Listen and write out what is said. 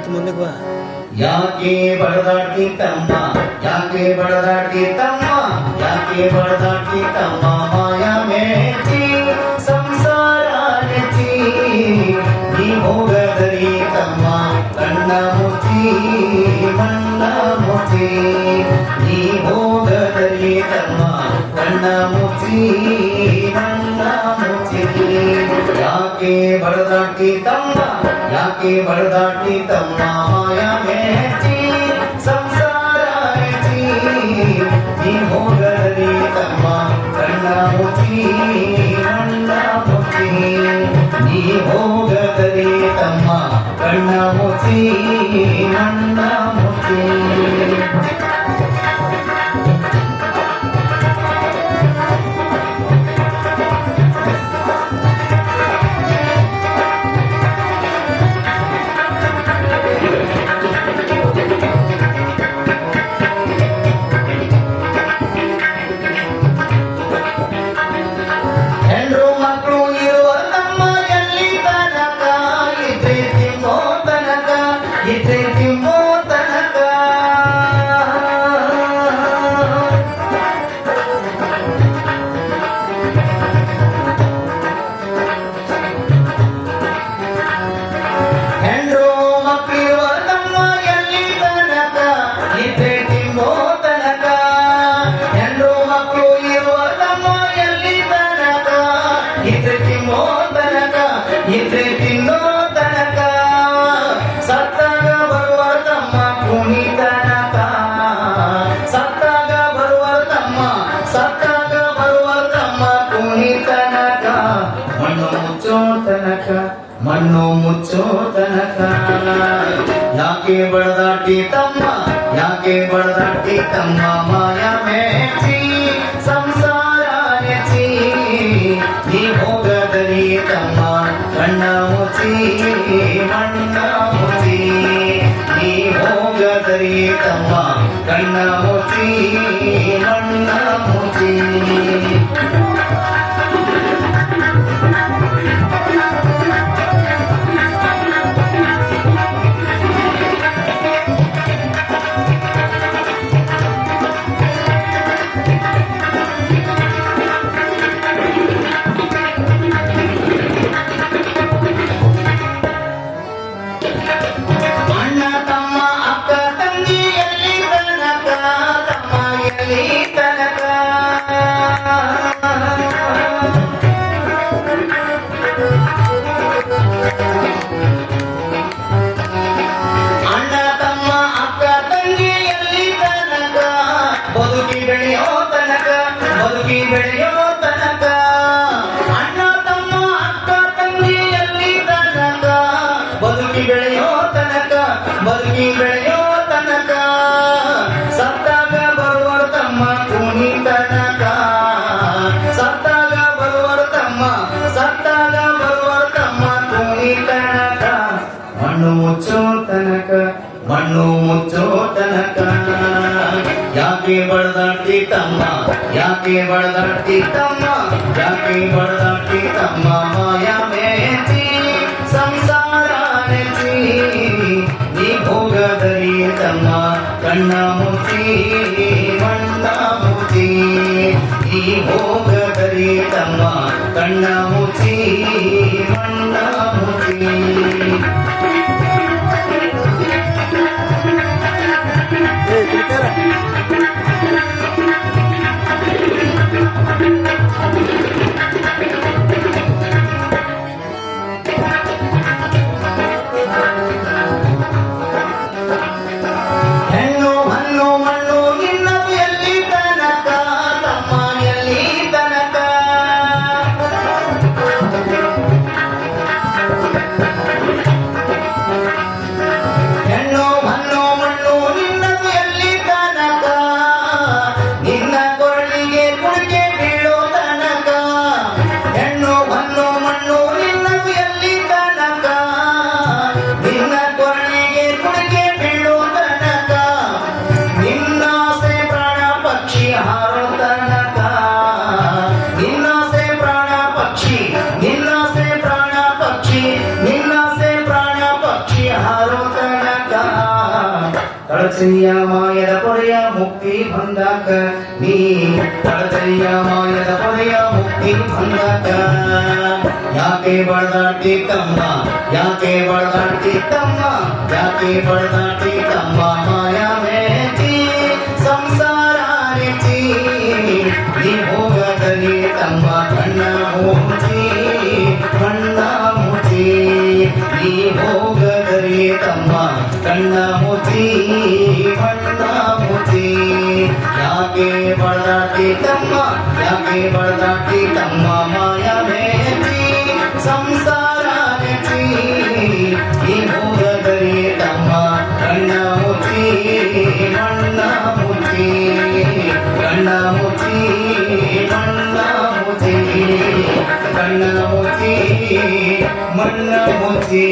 ಆಯ್ತು ಮುಂದಕ್ಕೆ ಬಾ. ಯಾಕೆ ಬಡದಾಡ್ತಿ ತಮ್ಮ, ಯಾಕೆ ಬಡದಾಡ್ತಿ ತಮ್ಮ, ಯಾಕೆ ಬಡದಾಡ್ತಿ ತಮ್ಮ, ಮಾಯ ಮೇಟಿ ಸಂಸಾರ ನೆಚ್ಚಿ ನೀ ಹೋಗದರಿ ತಮ್ಮ, ಕಣ್ಣ ಮುಚ್ಚಿ ಮಣ್ಣ ಮುಚ್ಚಿ ನೀ ಹೋಗದರಿ ತಮ್ಮ, ಕಣ್ಣ ಮುಚ್ಚಿ ಮಣ್ಣ ಮುಚ್ಚಿ. ಯಾಕೆ ಬಡದಾಡ್ತಿ ತಮ್ಮ, ಯಾಕೆ ಬಡದಾಡ್ತಿ ತಮ್ಮ, ಮಾಯ ಮೇಟಿ ಸಂಸಾರ ನೆಚ್ಚಿ ನೀ ಹೋಗದರಿ ತಮ್ಮ, ಕಣ್ಣ ಮುಚ್ಚಿ ಮಣ್ಣ ಮುಚ್ಚಿ ನೀ ಹೋಗದರಿ ತಮ್ಮ, ಕಣ್ಣ ಮುಚ್ಚಿ ಮಣ್ಣ ಮುಚ್ಚಿ. ಹೆಣ್ಣು ಮಕ್ಕಳು ಇರುವ ತಮ್ಮ ಎಲ್ಲಿ ತನಕ, ಇದ್ರೆ ತಿಮ್ಮೋ ತನಕ, ಇದ್ರೆ ತಿಮ್ಮೋ ತನಕ. ಹೆಣ್ಣು ಮಕ್ಕಳಿರುವ ತಮ್ಮ ಎಲ್ಲಿ ತನಕ, ಇದ್ರೆ ತಿಮ್ಮೋ ತನಕ. ಹೆಣ್ಣು ಮಕ್ಕಳು ಇರುವ ತಮ್ಮ ಎಲ್ಲಿ ತನಕ, ಇದ್ರೆ ತಿನ್ನೋ ತನಕ, ಇದ್ರೆ ತಿನ್ನೋ ತನಕ. ಸತ್ತಾಗ ಬರುವ ತಮ್ಮ ಕುಣಿ ತನಕ, ಸತ್ತಾಗ ಬರುವ ತಮ್ಮ, ಸತ್ತಾಗ ಬರುವ ತಮ್ಮ ಕುಣಿ ತನಕ. ಮಣ್ಣು ಮುಚ್ಚೋ ತನಕ, ಮಣ್ಣು ಮುಚ್ಚೋ ತನಕ. ಯಾಕೆ ಬಡದಾಟಿ ತಮ್ಮ, ಯಾಕೆ ಬಡದಾಟಿ ತಮ್ಮ, ಮಾಯ ಮೇಚಿ ಸಂಸಾರ ನೆಚ್ಚಿ ನೀ ಹೋಗದರಿ ತಮ್ಮ, ಕಣ್ಣ ಮುಚ್ಚಿ ಮಣ್ಣ ಮುಚ್ಚಿ ನೀ ಹೋಗದರಿ ತಮ್ಮ, ಕಣ್ಣ ಮುಚ್ಚಿ ಮಣ್ಣ ಮುಚ್ಚಿ. ಅಣ್ಣ ತಮ್ಮ ಅಕ್ಕ ತಂಗಿ ಎಲ್ಲಿ ತನಕ, ತಮ್ಮ ಎಲ್ಲಿ ತನಕ. ಅಣ್ಣ ತಮ್ಮ ಅಕ್ಕ ತಂಗಿ ಎಲ್ಲಿ ತನಕ, ಬದುಕಿ ಬೆಳೆಯೋ ತನಕ, ಬದುಕಿ ಬೆಳೆಯೋ ತನಕ. ಅಣ್ಣ ತಮ್ಮ ಅಕ್ಕ ತಂಗಿ ಎಲ್ಲಿ ತನಕ, ಬದುಕಿ ಬೆಳೆಯೋ ತನಕ, ಬದುಕಿ ಬೆಳೆಯೋ ತನಕ. ಸತ್ತಾಗ ಬರುವರ ತಮ್ಮ ಕುಣಿ ತನಕ, ಸತ್ತಾಗ ಬರುವರ ತಮ್ಮ, ಸತ್ತಾಗ ಬರುವರ ತಮ್ಮ ಕುಣಿ ತನಕ. ಮಣ್ಣು ಮುಚ್ಚೋ ತನಕ, ಮಣ್ಣು ಮುಚ್ಚೋ ತನಕ. ಯಾಕೆ ಬಡದಾಡ್ತಿ ತಮ್ಮ, ಯಾಕೆ ಬಡದಾಡ್ತಿ ತಮ್ಮ, ಯಾಕೆ ಬಡದಾಡ್ತಿ ತಮ್ಮ, ಮಾಯ ಮೇಚಿ ಸಂಸಾರ ನೆಚ್ಚಿ ನೀ ಹೋಗದರಿ ತಮ್ಮ, ಕಣ್ಣ ಮುಚ್ಚಿ ಮಣ್ಣ ಮುಚ್ಚಿ ನೀ ಹೋಗದರಿ ತಮ್ಮ, ಕಣ್ಣ ಮುಚ್ಚಿ ಮಣ್ಣ ಮುಚ್ಚಿ. ಏ ಕುಡಿತಾರ ಹೆಣ್ಣು ಹಣ್ಣು ಮಣ್ಣು ನಿನ್ನದು ಎಲ್ಲಿ ತನಕ, ತಮ್ಮ ಎಲ್ಲಿ ತನಕ. ಹೆಣ್ಣು ಹಣ್ಣು ಮಣ್ಣು ನಿನ್ನದು ಎಲ್ಲಿ ತನಕ, ನಿನ್ನ ಕೊರಳಿಗೆ ಕುಡಿಕೆ ಬೀಳೋ ತನಕ. ಹೆಣ್ಣು ಹಣ್ಣು ಮಣ್ಣು ನಿನ್ನದು ಎಲ್ಲಿ ತನಕ, ನಿನ್ನ ಕೊರಳಿಗೆ ಕುಡಿಕೆ ಬೀಳೋ ತನಕ. ನಿನ್ನಾಸೆ ಪ್ರಾಣ ಪಕ್ಷಿ ಹಾರೋ ತನಕ, ನಿನ್ನಾಸೆ ಪ್ರಾಣ ಪಕ್ಷಿ, ನಿನ್ನಾಸೆ ಪ್ರಾಣ ಪಕ್ಷಿ, ನಿನ್ನ ತಳಚರಿಯ ಮಾಯದ ಪೊರೆಯ ಮುಕ್ತಿ ಬಂದಾಕ ನೀ ತಳಚರಿಯ ಮಾಯದ ಪೊರೆಯ ಮುಕ್ತಿ ಬಂದಾಕ ಯಾಕೆ ಬಡದಾಟಿ ತಮ್ಮ ಯಾಕೆ ಬಡದಾಟಿ ತಮ್ಮ ಯಾಕೆ ಬಡದಾಟಿ ತಮ್ಮ ಮಾಯ ಮೇಚಿ ಸಂಸಾರ ನೆಚ್ಚಿ ನೀ ಹೋಗದಲ್ಲಿ ತಮ್ಮ ಕಣ್ಣ ಮುಚ್ಚಿ ಕಣ್ಣ ಮುಚ್ಚಿ ನೀ ಹೋಗದಲ್ಲಿ ತಮ್ಮ ಕಣ್ಣ ಮುಚ್ಚಿ ಕಣ್ಣ ಮುಚ್ಚಿ ಯಾಕೆ ಬಡದಾಟಿ ತಮ್ಮ ಯಾಕೆ ಬಡದಾಟಿ ತಮ್ಮ ಮಾಯ ಮೇಚಿ ಸಂಸಾರ ನೆಚ್ಚಿ ನೀ ಹೋಗದಲ್ಲಿ ತಮ್ಮ ಕಣ್ಣ ಮುಚ್ಚಿ ಕಣ್ಣ ಮುಚ್ಚಿ ಕಣ್ಣ ಮುಚ್ಚಿ ಕಣ್ಣ ಮುಚ್ಚಿ ಕಣ್ಣ ಮುಚ್ಚಿ ಮಣ್ಣ ಮುಚ್ಚಿ